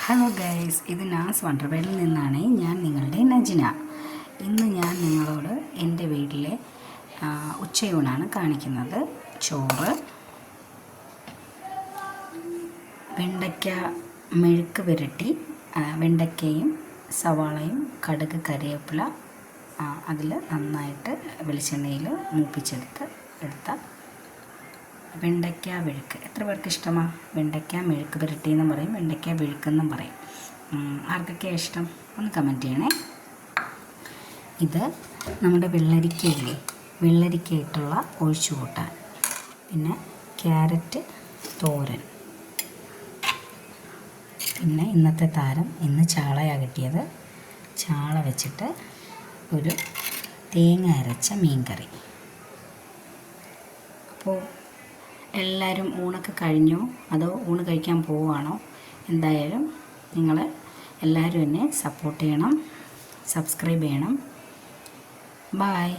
Hello guys, ഇത് നാസ് വണ്ടർവേളിൽ നിന്നാണ് ഞാൻ നിങ്ങളുടെ നജിന. ഇന്ന് ഞാൻ നിങ്ങളോട് എൻ്റെ വീട്ടിലെ ഉച്ചയൂണാണ് കാണിക്കുന്നത്. ചോറ്, വെണ്ടയ്ക്ക മെഴുക്ക് പുരട്ടി, വെണ്ടയ്ക്കയും സവാളയും കടുക് കറിവേപ്പില അതിൽ നന്നായിട്ട് വെളിച്ചെണ്ണയിൽ മൂപ്പിച്ചെടുത്ത വെണ്ടയ്ക്ക മെഴുക്ക്. എത്ര പേർക്ക് ഇഷ്ടമാണ്? വെണ്ടയ്ക്ക മെഴുക്ക് പുരട്ടി എന്നും പറയും, വെണ്ടയ്ക്ക മെഴുക്കെന്നും പറയും. ആർക്കൊക്കെയാണ് ഇഷ്ടം? ഒന്ന് കമൻറ്റ് ചെയ്യണേ. ഇത് നമ്മുടെ വെള്ളരിക്കയില്ലേ, വെള്ളരിക്കയിട്ടുള്ള ഒഴിച്ചു കൂട്ടാൻ. പിന്നെ ക്യാരറ്റ് തോരൻ. പിന്നെ ഇന്നത്തെ താരം, ഇന്ന് ചാളയാണ് കിട്ടിയത്. ചാള വെച്ചിട്ട് ഒരു തേങ്ങ അരച്ച മീൻകറി. അപ്പോൾ എല്ലാവരും ഊണൊക്കെ കഴിഞ്ഞോ അതോ ഊണ് കഴിക്കാൻ പോവുകയാണോ? എന്തായാലും നിങ്ങൾ എല്ലാവരും എന്നെ സപ്പോർട്ട് ചെയ്യണം, സബ്സ്ക്രൈബ് ചെയ്യണം. ബായ്.